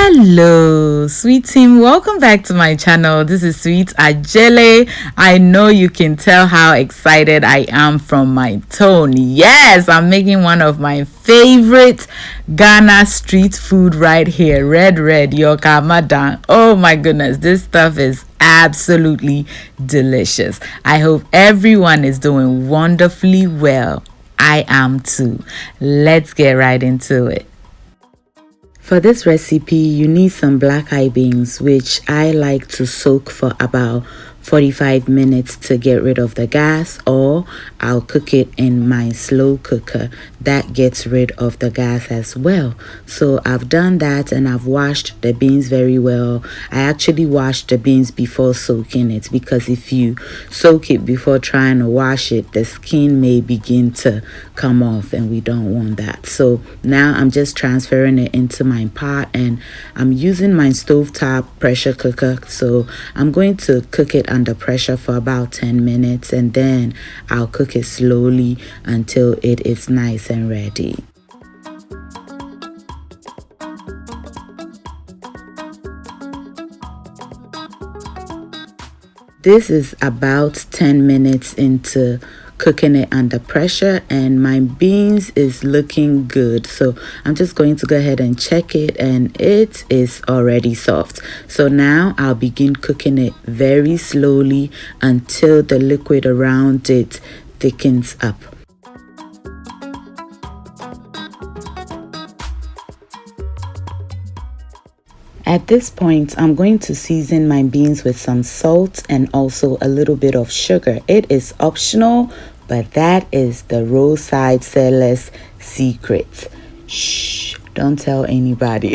Hello, sweet team. Welcome back to my channel. This is Sweet Ajele. I know you can tell how excited I am from my tone. Yes, I'm making one of my favorite Ghana street food right here. Red, yoka madan. Oh my goodness, this stuff is absolutely delicious. I hope everyone is doing wonderfully well. I am too. Let's get right into it. For this recipe, you need some black eye beans, which I like to soak for about 45 minutes to get rid of the gas, or I'll cook it in my slow cooker. That gets rid of the gas as well. So I've done that and I've washed the beans very well. I actually washed the beans before soaking it, because if you soak it before trying to wash it, the skin may begin to come off and we don't want that. So now I'm just transferring it into my pot, and I'm using my stovetop pressure cooker. So I'm going to cook it under pressure for about 10 minutes, and then I'll cook it slowly until it is nice and ready. This is about 10 minutes into cooking it under pressure, and my beans is looking good. So I'm just going to go ahead and check it, and it is already soft. So now I'll begin cooking it very slowly until the liquid around it thickens up. At this point, I'm going to season my beans with some salt and also a little bit of sugar. It is optional, but that is the roadside seller's secret. Shh, don't tell anybody.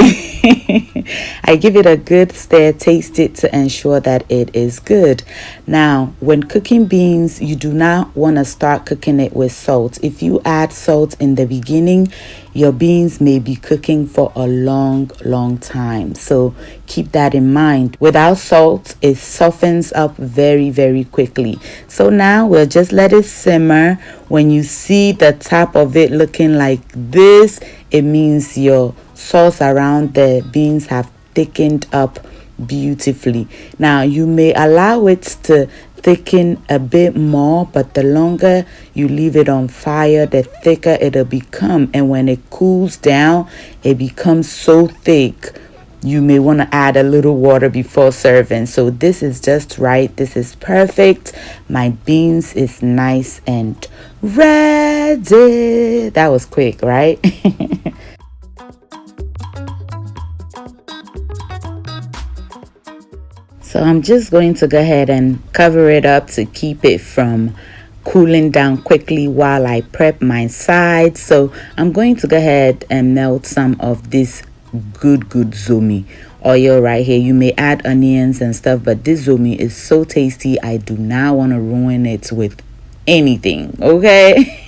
I give it a good stir, taste it to ensure that it is good. Now, when cooking beans, you do not want to start cooking it with salt. If you add salt in the beginning, your beans may be cooking for a long time. So keep that in mind. Without salt, it softens up very quickly. So now we'll just let it simmer. When you see the top of it looking like this, it means your sauce around the beans have thickened up beautifully. Now you may allow it to thicken a bit more, but the longer you leave it on fire, the thicker it'll become, and when it cools down, it becomes so thick you may want to add a little water before serving. So this is just right. This is perfect. My beans is nice and ready. That was quick, right? So I'm just going to go ahead and cover it up to keep it from cooling down quickly while I prep my sides. So I'm going to go ahead and melt some of this good zomi oil right here. You may add onions and stuff, but this zomi is so tasty. I do not want to ruin it with anything, okay?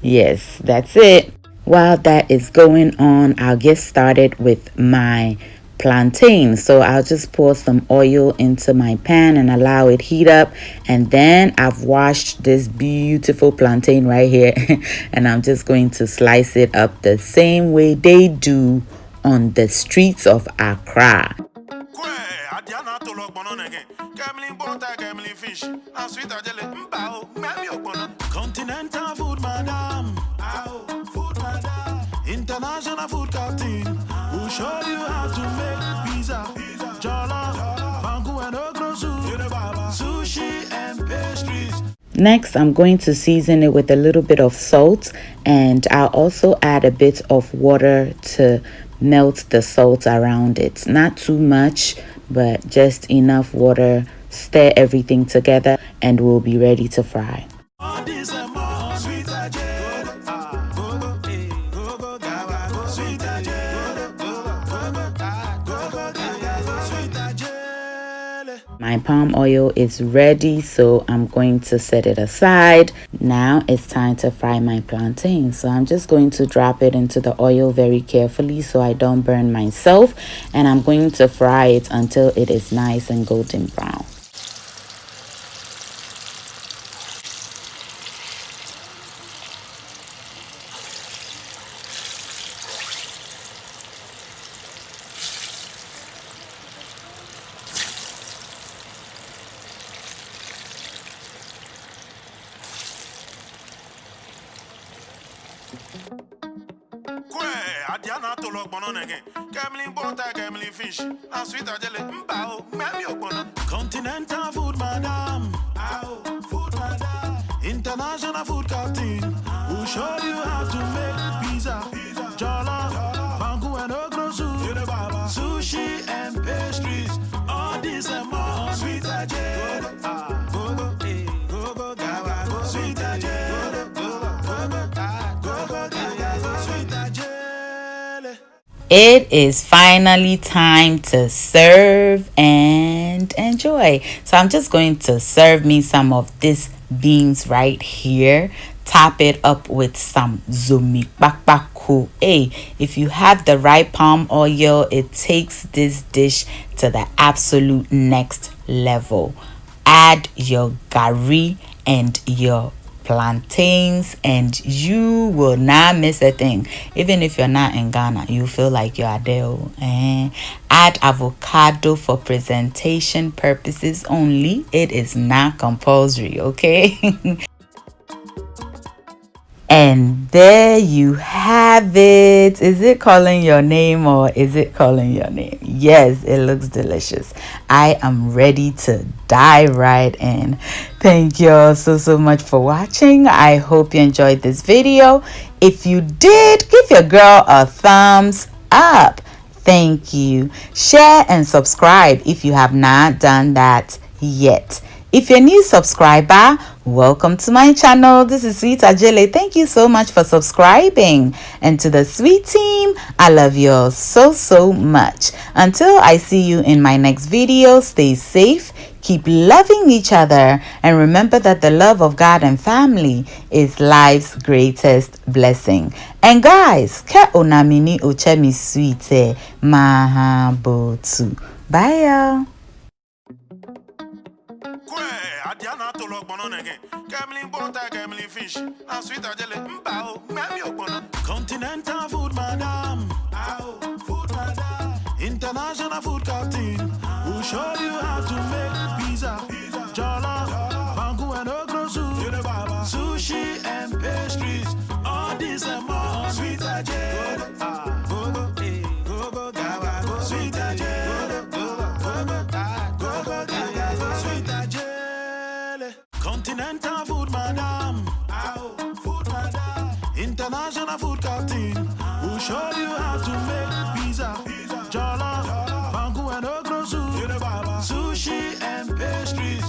Yes, that's it. While that is going on, I'll get started with my plantain. So I'll just pour some oil into my pan and allow it heat up, and then I've washed this beautiful plantain right here and I'm just going to slice it up the same way they do on the streets of Accra. Continental food, madam. International food captain. We'll show you how to make pizza, jollof, banku and okra soup, sushi and pastries. Next, I'm going to season it with a little bit of salt, and I'll also add a bit of water to melt the salt around it. Not too much, but just enough water. Stir everything together and we'll be ready to fry. My palm oil is ready, so I'm going to set it aside. Now it's time to fry my plantain. So I'm just going to drop it into the oil very carefully so I don't burn myself. And I'm going to fry it until it is nice and golden brown. Adiana to look bonon again. Gambling butter, gambling fish. And sweet ajele. Mbao, mammy open. Continental food, madam. Ow, food, madam. International food captain. Who show you how to make pizza, jollof, banku and okra soup, sushi and pastries. All this and more. Sweet ajele. Go, go, go, go, gawa, go. Sweet ajele. Go, go, go, go, gawa, sweet ajele. It is finally time to serve and enjoy. So I'm just going to serve me some of this beans right here. Top it up with some zumi bakbaku. Hey, if you have the right palm oil, it takes this dish to the absolute next level. Add your gari and your plantains and you will not miss a thing. Even if you're not in Ghana, you feel like you're there. Add avocado for presentation purposes only. It is not compulsory, okay? And there you have it. Is it calling your name or is it calling your name? Yes, it looks delicious. I am ready to dive right in. Thank you all so much for watching. I hope you enjoyed this video. If you did, give your girl a thumbs up. Thank you. Share and subscribe if you have not done that yet. If you're a new subscriber, welcome to my channel. This is Sweet Ajele. Thank you so much for subscribing. And to the Sweet team, I love you all so much. Until I see you in my next video, stay safe, keep loving each other, and remember that the love of God and family is life's greatest blessing. And guys, ke onamini ochemi sweet mahabotu. Bye y'all. Adiana to look bonon again. Gambling butter, gambling fish. And sweet ajele. Mbao, mammy open. Continental food, madam. Ow, food, madam. International food captain. Who show you how to make pizza, jollof, banku and okra soup, sushi and pastries. All this and more. Sweet ajele. Go, go, go, go, gawa, go. Sweet ajele. Go, go, go, go, gawa, sweet ajele. Continental food, madam. Ow, food, madam. International food captain. Who show you how to make pizza, jollof, banku and okra soup, sushi and pastries.